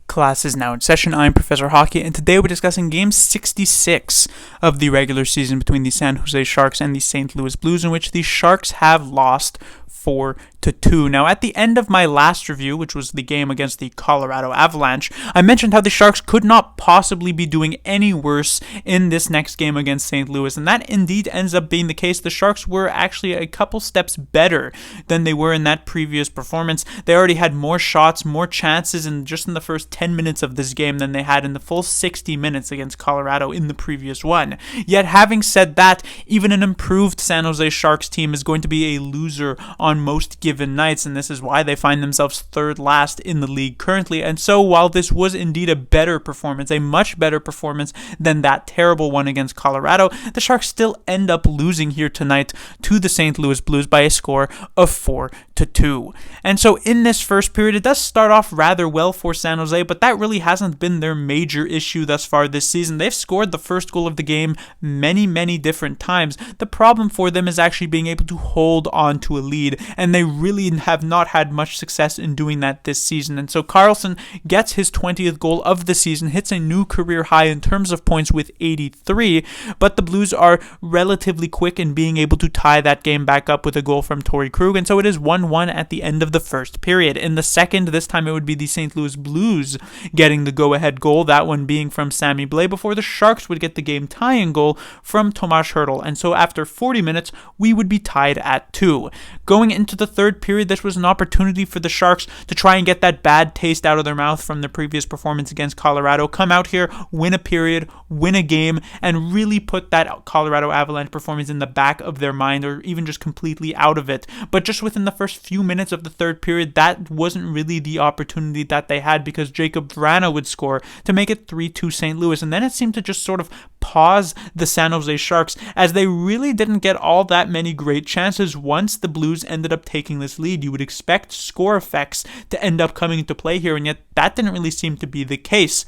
Class is now in session. I'm Professor Hockey, and today we're discussing Game 66 of the regular season between the San Jose Sharks and the St. Louis Blues, in which the Sharks have lost 4-2. Now, at the end of my last review, which was the game against the Colorado Avalanche, I mentioned how the Sharks could not possibly be doing any worse in this next game against St. Louis, and that indeed ends up being the case. The Sharks were actually a couple steps better than they were in that previous performance. They already had more shots, more chances in the first 10 minutes of this game than they had in the full 60 minutes against Colorado in the previous one. Yet, having said that, even an improved San Jose Sharks team is going to be a loser on most given nights, and this is why they find themselves third last in the league currently. And so while this was indeed a better performance, a much better performance than that terrible one against Colorado, the Sharks still end up losing here tonight to the St. Louis Blues by a score of 4-2. And so in this first period, it does start off rather well for San Jose, but that really hasn't been their major issue thus far this season. They've scored the first goal of the game many different times. The problem for them is actually being able to hold on to a lead, and they really have not had much success in doing that this season. And so Karlsson gets his 20th goal of the season, hits a new career high in terms of points with 83, but the Blues are relatively quick in being able to tie that game back up with a goal from Torrey Krug, and so it is 1-1 at the end of the first period. In the second, this time it would be the St. Louis Blues getting the go-ahead goal, that one being from Sammy Blais, before the Sharks would get the game-tying goal from Tomas Hertl, and so after 40 minutes, we would be tied at 2. Going into the third period, this was an opportunity for the Sharks to try and get that bad taste out of their mouth from the previous performance against Colorado, come out here, win a period, win a game, and really put that Colorado Avalanche performance in the back of their mind, or even just completely out of it. But just within the first few minutes of the third period, that wasn't really the opportunity that they had, because Jakub Vrana would score to make it 3-2 St. Louis, and then it seemed to just sort of pause the San Jose Sharks, as they really didn't get all that many great chances once the Blues ended up taking this lead. You would expect score effects to end up coming into play here, and yet that didn't really seem to be the case.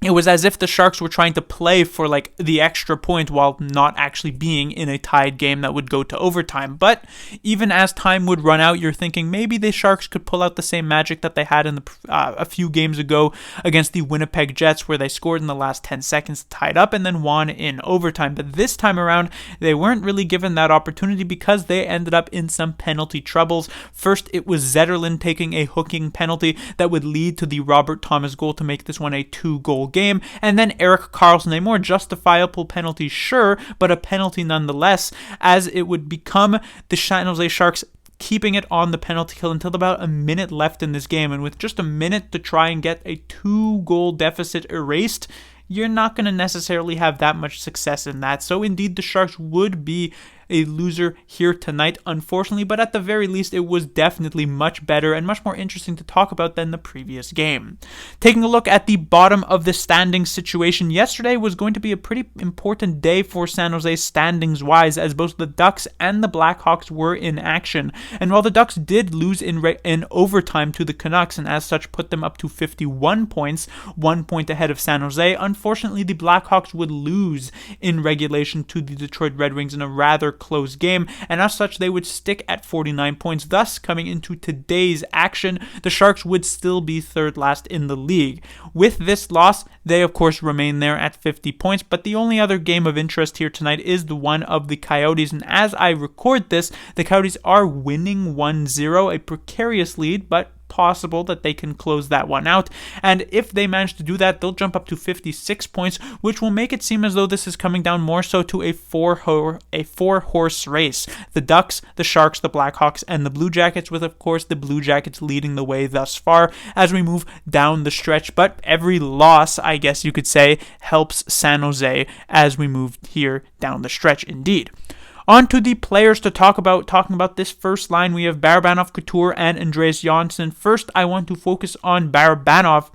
It was as if the Sharks were trying to play for the extra point while not actually being in a tied game that would go to overtime. But even as time would run out, you're thinking maybe the Sharks could pull out the same magic that they had in a few games ago against the Winnipeg Jets, where they scored in the last 10 seconds, tied up, and then won in overtime. But this time around, they weren't really given that opportunity because they ended up in some penalty troubles. First, it was Zetterlund taking a hooking penalty that would lead to the Robert Thomas goal to make this one a 2-goal game, and then Erik Karlsson, a more justifiable penalty, sure, but a penalty nonetheless, as it would become the San Jose Sharks keeping it on the penalty kill until about a minute left in this game, and with just a minute to try and get a 2-goal deficit erased, you're not going to necessarily have that much success in that. So indeed, the Sharks would be a loser here tonight, unfortunately, but at the very least, it was definitely much better and much more interesting to talk about than the previous game. Taking a look at the bottom of the standings situation, yesterday was going to be a pretty important day for San Jose standings-wise, as both the Ducks and the Blackhawks were in action. And while the Ducks did lose in overtime to the Canucks, and as such put them up to 51 points, 1 point ahead of San Jose, unfortunately, the Blackhawks would lose in regulation to the Detroit Red Wings in a rather close game, and as such they would stick at 49 points. Thus, coming into today's action, the Sharks would still be third last in the league. With this loss, they of course remain there at 50 points, but the only other game of interest here tonight is the one of the Coyotes, and as I record this, the Coyotes are winning 1-0, a precarious lead, but possible that they can close that one out, and if they manage to do that, they'll jump up to 56 points, which will make it seem as though this is coming down more so to a four-horse race. The Ducks, the Sharks, the Blackhawks, and the Blue Jackets, with of course the Blue Jackets leading the way thus far as we move down the stretch, but every loss, I guess you could say, helps San Jose as we move here down the stretch indeed. On to the players to talking about this first line. We have Barabanov, Couture, and Andreas Johnsson. First, I want to focus on Barabanov,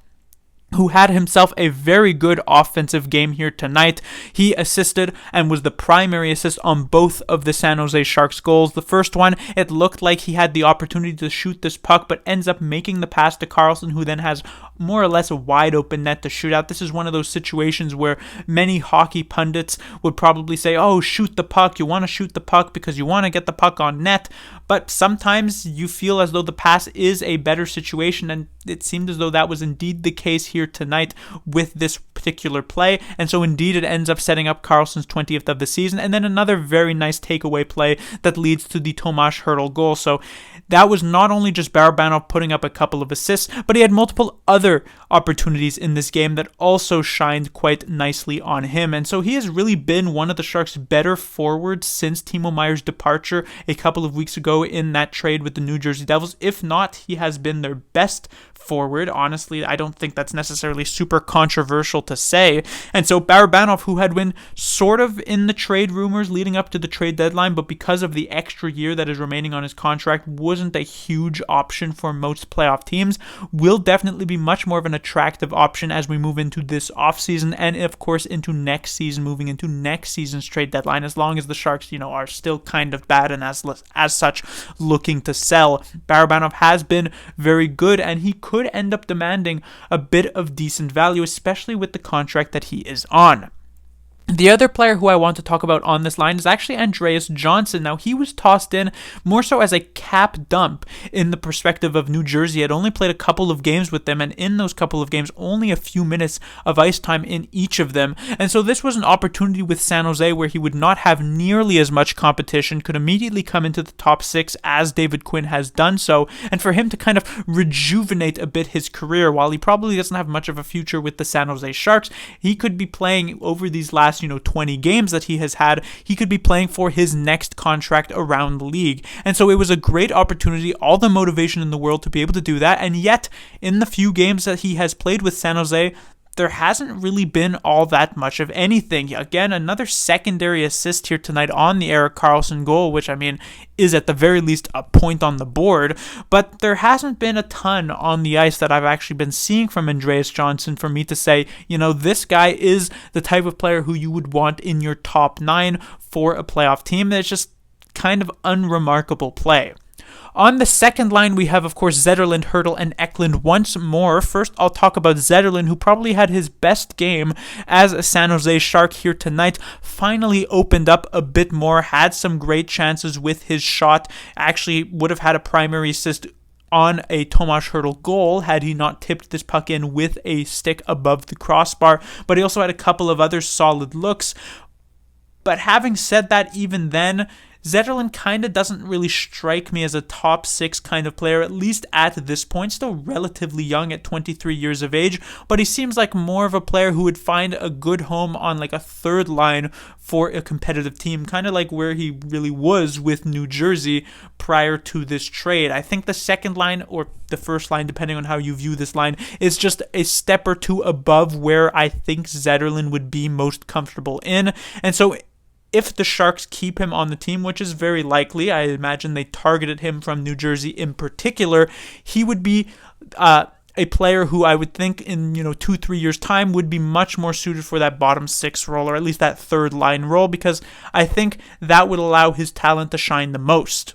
who had himself a very good offensive game here tonight. He assisted and was the primary assist on both of the San Jose Sharks goals. The first one, it looked like he had the opportunity to shoot this puck, but ends up making the pass to Karlsson, who then has more or less a wide open net to shoot out. This is one of those situations where many hockey pundits would probably say, oh, shoot the puck. You want to shoot the puck because you want to get the puck on net. But sometimes you feel as though the pass is a better situation, and it seemed as though that was indeed the case here tonight with this particular play. And so indeed it ends up setting up Karlsson's 20th of the season, and then another very nice takeaway play that leads to the Tomas Hertl goal. So that was not only just Barabanov putting up a couple of assists, but he had multiple other opportunities in this game that also shined quite nicely on him. And so he has really been one of the Sharks' better forwards since Timo Meier's departure a couple of weeks ago in that trade with the New Jersey Devils. If not, he has been their best forward. Honestly, I don't think that's necessarily super controversial to say. And so Barabanov, who had been sort of in the trade rumors leading up to the trade deadline, but because of the extra year that is remaining on his contract, wasn't a huge option for most playoff teams, will definitely be much more of an attractive option as we move into this offseason and of course into next season, moving into next season's trade deadline, as long as the Sharks, are still kind of bad and as such looking to sell. Barabanov has been very good, and he could end up demanding a bit of decent value, especially with the contract that he is on. The other player who I want to talk about on this line is actually Andreas Johnsson. Now, he was tossed in more so as a cap dump in the perspective of New Jersey. Had only played a couple of games with them, and in those couple of games, only a few minutes of ice time in each of them. And so this was an opportunity with San Jose where he would not have nearly as much competition, could immediately come into the top six as David Quinn has done so, and for him to kind of rejuvenate a bit his career. While he probably doesn't have much of a future with the San Jose Sharks, he could be playing over these last 20 games that he has had, he could be playing for his next contract around the league. And so it was a great opportunity, all the motivation in the world to be able to do that. And yet, in the few games that he has played with San Jose, there hasn't really been all that much of anything. Again, another secondary assist here tonight on the Erik Karlsson goal, which is at the very least a point on the board, but there hasn't been a ton on the ice that I've actually been seeing from Andreas Johnsson for me to say, this guy is the type of player who you would want in your top 9 for a playoff team. That's just kind of unremarkable play. On the second line, we have, of course, Zetterlund, Hertl, and Eklund once more. First, I'll talk about Zetterlund, who probably had his best game as a San Jose Shark here tonight. Finally opened up a bit more, had some great chances with his shot. Actually would have had a primary assist on a Tomas Hertl goal had he not tipped this puck in with a stick above the crossbar. But he also had a couple of other solid looks. But having said that, even then, Zetterlund kind of doesn't really strike me as a top 6 kind of player, at least at this point. Still relatively young at 23 years of age, but he seems like more of a player who would find a good home on like a third line for a competitive team, kind of like where he really was with New Jersey prior to this trade. I think the second line, or the first line, depending on how you view this line, is just a step or two above where I think Zetterlund would be most comfortable in. And so if the Sharks keep him on the team, which is very likely, I imagine they targeted him from New Jersey in particular, he would be a player who I would think in 2-3 years time would be much more suited for that bottom 6 role, or at least that third line role, because I think that would allow his talent to shine the most.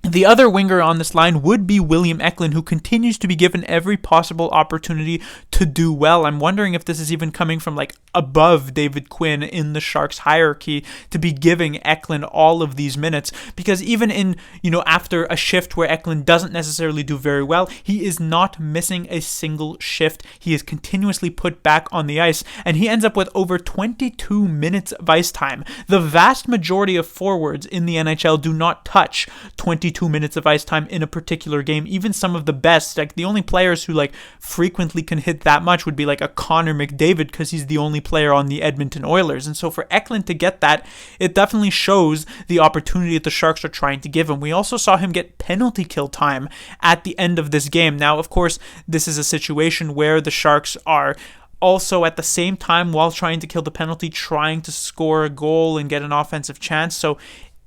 The other winger on this line would be William Eklund, who continues to be given every possible opportunity to do well. I'm wondering if this is even coming from above David Quinn in the Sharks hierarchy to be giving Eklund all of these minutes, because even in, after a shift where Eklund doesn't necessarily do very well, he is not missing a single shift. He is continuously put back on the ice, and he ends up with over 22 minutes of ice time. The vast majority of forwards in the NHL do not touch 22 minutes of ice time in a particular game. Even some of the best, the only players who frequently can hit that much would be a Connor McDavid, because he's the only player on the Edmonton Oilers. And so for Eklund to get that, it definitely shows the opportunity that the Sharks are trying to give him. We also saw him get penalty kill time at the end of this game. Now, of course, this is a situation where the Sharks are also at the same time, while trying to kill the penalty, trying to score a goal and get an offensive chance. So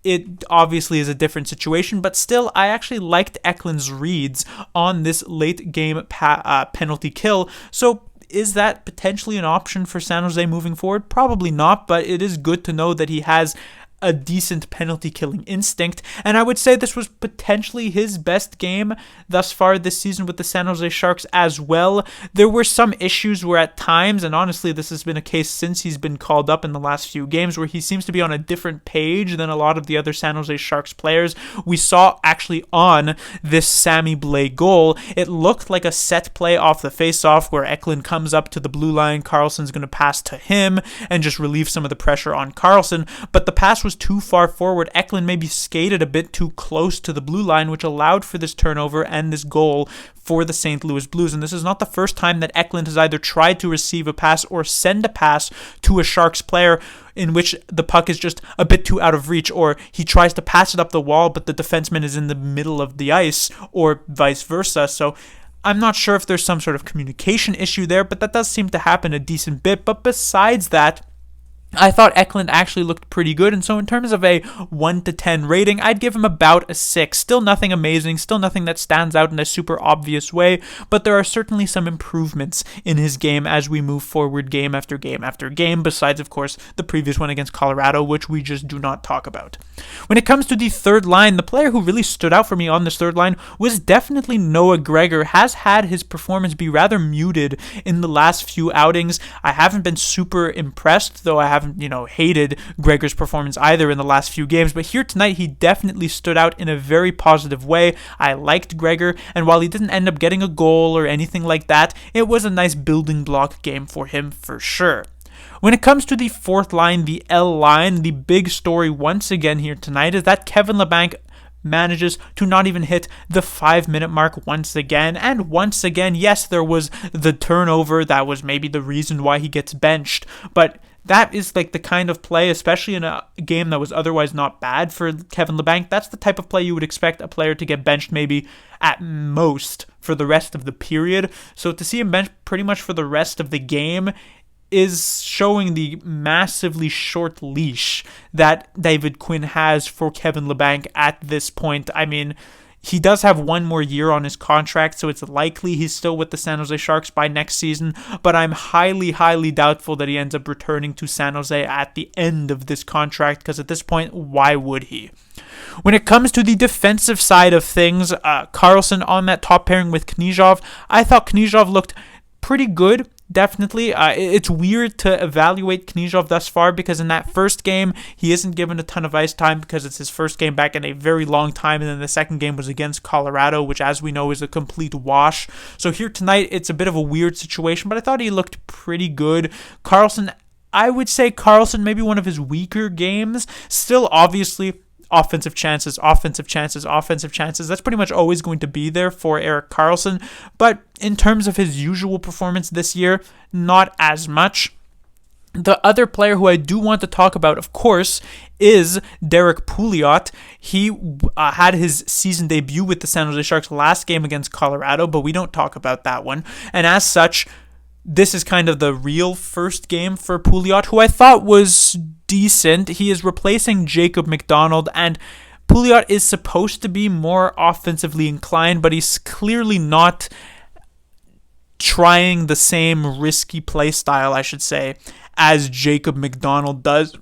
it obviously is a different situation, but still, I actually liked Eklund's reads on this late game penalty kill. So Is that potentially an option for San Jose moving forward? Probably not, but it is good to know that he has a decent penalty killing instinct, and I would say this was potentially his best game thus far this season with the San Jose Sharks as well. There were some issues where at times, and honestly this has been a case since he's been called up in the last few games, where he seems to be on a different page than a lot of the other San Jose Sharks players. We saw actually on this Sammy Blais goal, it looked like a set play off the face-off where Eklund comes up to the blue line, Karlsson's going to pass to him and just relieve some of the pressure on Karlsson, but the pass was too far forward. Eklund maybe skated a bit too close to the blue line, which allowed for this turnover and this goal for the St. Louis Blues. And this is not the first time that Eklund has either tried to receive a pass or send a pass to a Sharks player in which the puck is just a bit too out of reach, or he tries to pass it up the wall but the defenseman is in the middle of the ice, or vice versa. So I'm not sure if there's some sort of communication issue there, but that does seem to happen a decent bit. But besides that, I thought Eklund actually looked pretty good, and so in terms of a 1 to 10 rating, I'd give him about a 6. Still nothing amazing, still nothing that stands out in a super obvious way, but there are certainly some improvements in his game as we move forward game after game after game, besides, of course, the previous one against Colorado, which we just do not talk about. When it comes to the third line, the player who really stood out for me on this third line was definitely Noah Gregor. Has had his performance be rather muted in the last few outings. I haven't been super impressed, though I haven't hated Gregor's performance either in the last few games, but here tonight he definitely stood out in a very positive way. I liked Gregor, and while he didn't end up getting a goal or anything like that, it was a nice building block game for him for sure. When it comes to the fourth line, the L line, the big story once again here tonight is that Kevin Labanc manages to not even hit the 5-minute mark once again. And once again, yes, there was the turnover that was maybe the reason why he gets benched, but that is like the kind of play, especially in a game that was otherwise not bad for Kevin Labanc. That's the type of play you would expect a player to get benched maybe at most for the rest of the period. So to see him benched pretty much for the rest of the game is showing the massively short leash that David Quinn has for Kevin Labanc at this point. I mean, he does have one more year on his contract, so it's likely he's still with the San Jose Sharks by next season, but I'm highly, highly doubtful that he ends up returning to San Jose at the end of this contract, because at this point, why would he? When it comes to the defensive side of things, Karlsson on that top pairing with Knyzhov, I thought Knyzhov looked pretty good. Definitely. It's weird to evaluate Knyzhov thus far because in that first game, he isn't given a ton of ice time because it's his first game back in a very long time, and then the second game was against Colorado, which as we know is a complete wash. So here tonight, it's a bit of a weird situation, but I thought he looked pretty good. Karlsson, I would say Karlsson maybe one of his weaker games. Still, obviously, offensive chances. That's pretty much always going to be there for Erik Karlsson. But in terms of his usual performance this year, not as much. The other player who I do want to talk about, of course, is Derek Pouliot. He had his season debut with the San Jose Sharks last game against Colorado, but we don't talk about that one. And as such, this is kind of the real first game for Pouliot, who I thought was decent. He is replacing Jacob McDonald, and Pouliot is supposed to be more offensively inclined, but he's clearly not trying the same risky play style, I should say, as Jacob McDonald does.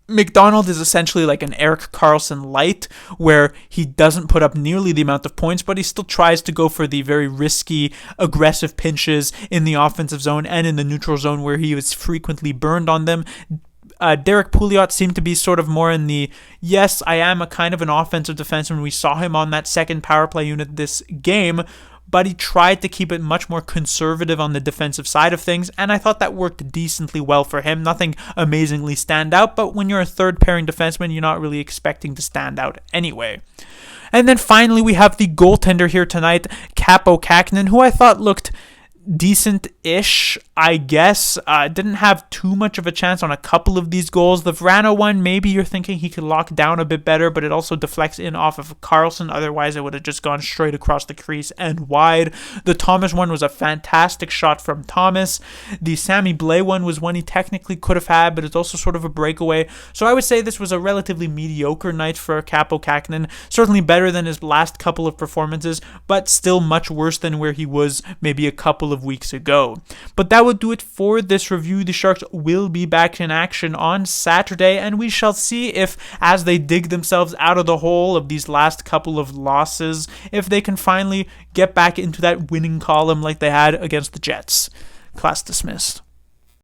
McDonald is essentially like an Erik Karlsson light, where he doesn't put up nearly the amount of points, but he still tries to go for the very risky, aggressive pinches in the offensive zone and in the neutral zone where he was frequently burned on them. Derek Pouliot seemed to be sort of more in the, yes, I am a kind of an offensive defenseman. We saw him on that second power play unit this game, but he tried to keep it much more conservative on the defensive side of things, and I thought that worked decently well for him. Nothing amazingly stand out, but when you're a third pairing defenseman, you're not really expecting to stand out anyway. And then finally, we have the goaltender here tonight, Kaapo Kähkönen, who I thought looked decent-ish, I guess. Didn't have too much of a chance on a couple of these goals. The Vrana one, maybe you're thinking he could lock down a bit better, but it also deflects in off of Karlsson. Otherwise, it would have just gone straight across the crease and wide. The Thomas one was a fantastic shot from Thomas. The Sammy Blais one was one he technically could have had, but it's also sort of a breakaway. So I would say this was a relatively mediocre night for Kaapo Kähkönen. Certainly better than his last couple of performances, but still much worse than where he was maybe a couple couple of weeks ago. But that would do it for this review. The Sharks will be back in action on Saturday, and we shall see if, as they dig themselves out of the hole of these last couple of losses, if they can finally get back into that winning column like they had against the Jets. Class dismissed.